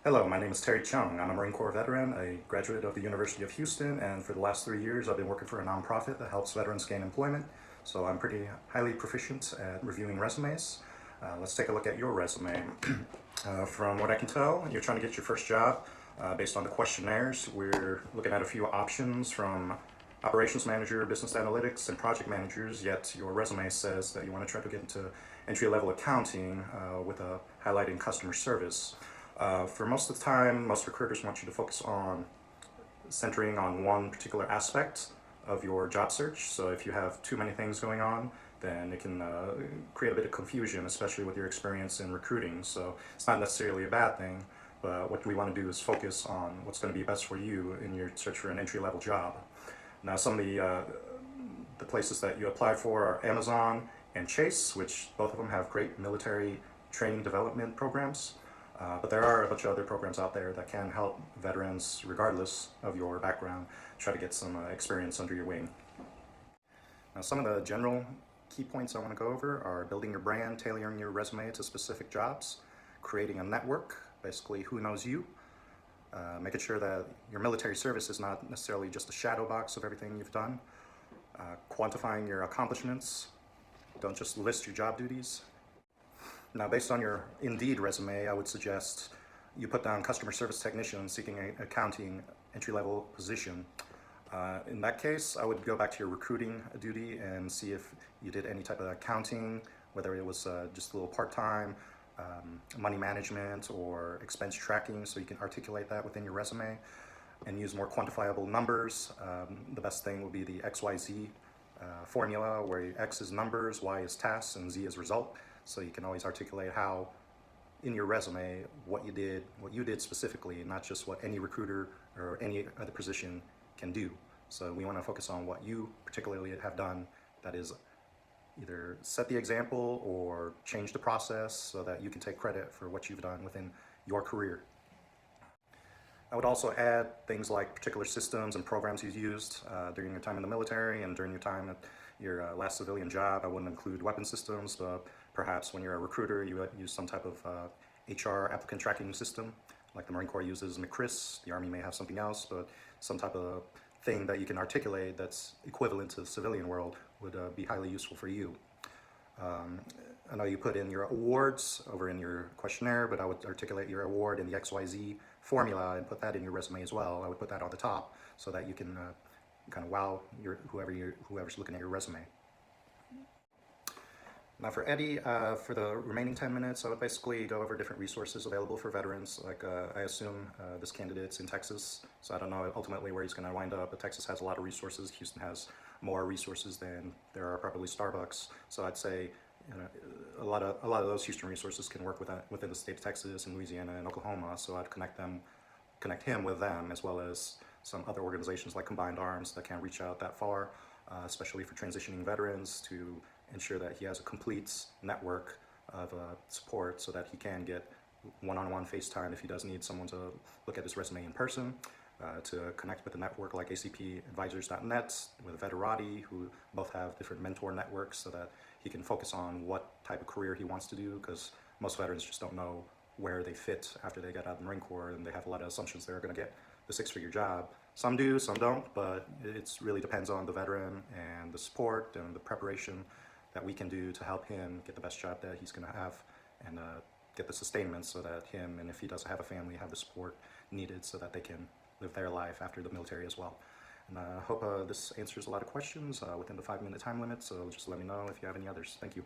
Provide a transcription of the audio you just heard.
Hello, my name is Terry Chung. I'm a Marine Corps veteran, a graduate of the University of Houston, and for the last 3 years I've been working for a nonprofit that helps veterans gain employment. So I'm pretty highly proficient at reviewing resumes. Let's take a look at your resume. From what I can tell, you're trying to get your first job based on the questionnaires. We're looking at a few options from operations manager, business analytics, and project managers, yet your resume says that you want to try to get into entry-level accounting with a highlight in customer service. For most of the time, most recruiters want you to focus on centering on one particular aspect of your job search. So if you have too many things going on, then it can create a bit of confusion, especially with your experience in recruiting. So it's not necessarily a bad thing, but what we want to do is focus on what's going to be best for you in your search for an entry-level job. Now, some of the places that you apply for are Amazon and Chase, which both of them have great military training development programs. But there are a bunch of other programs out there that can help veterans, regardless of your background, try to get some experience under your wing. Now, some of the general key points I want to go over are building your brand, tailoring your resume to specific jobs, creating a network, basically who knows you, making sure that your military service is not necessarily just a shadow box of everything you've done, quantifying your accomplishments, don't just list your job duties. Now, based on your Indeed resume, I would suggest you put down customer service technician seeking an accounting entry-level position. In that case, I would go back to your recruiting duty and see if you did any type of accounting, whether it was just a little part-time, money management or expense tracking, so you can articulate that within your resume and use more quantifiable numbers. The best thing would be the XYZ formula, where X is numbers, Y is tasks, and Z is result. So you can always articulate how, in your resume, what you did specifically, not just what any recruiter or any other position can do. So we want to focus on what you particularly have done that is either set the example or change the process so that you can take credit for what you've done within your career. I would also add things like particular systems and programs you've used during your time in the military and during your time at your last civilian job. I wouldn't include weapon systems, but perhaps when you're a recruiter, you would use some type of HR applicant tracking system, like the Marine Corps uses MCRIS. The Army may have something else, but some type of thing that you can articulate that's equivalent to the civilian world would be highly useful for you. I know you put in your awards over in your questionnaire, but I would articulate your award in the XYZ formula and put that in your resume as well. I would put that on the top so that you can kind of wow whoever's looking at your resume. Now for Eddie, for the remaining 10 minutes, I would basically go over different resources available for veterans. Like I assume this candidate's in Texas, so I don't know ultimately where he's going to wind up, but Texas has a lot of resources. Houston has more resources than there are probably Starbucks. So I'd say a lot of those Houston resources can work within the state of Texas and Louisiana and Oklahoma. So I'd connect him with them, as well as some other organizations like Combined Arms that can't reach out that far, especially for transitioning veterans, to ensure that he has a complete network of support so that he can get one-on-one FaceTime if he does need someone to look at his resume in person, to connect with a network like acpadvisors.net with Veterati, who both have different mentor networks, so that he can focus on what type of career he wants to do, because most veterans just don't know where they fit after they get out of the Marine Corps, and they have a lot of assumptions they're going to get the six-figure job. Some do, some don't, but it really depends on the veteran and the support and the preparation that we can do to help him get the best job that he's going to have, and get the sustainment so that him, and if he does have a family, have the support needed so that they can live their life after the military as well. And I hope this answers a lot of questions within the 5-minute time limit, so just let me know if you have any others. Thank you.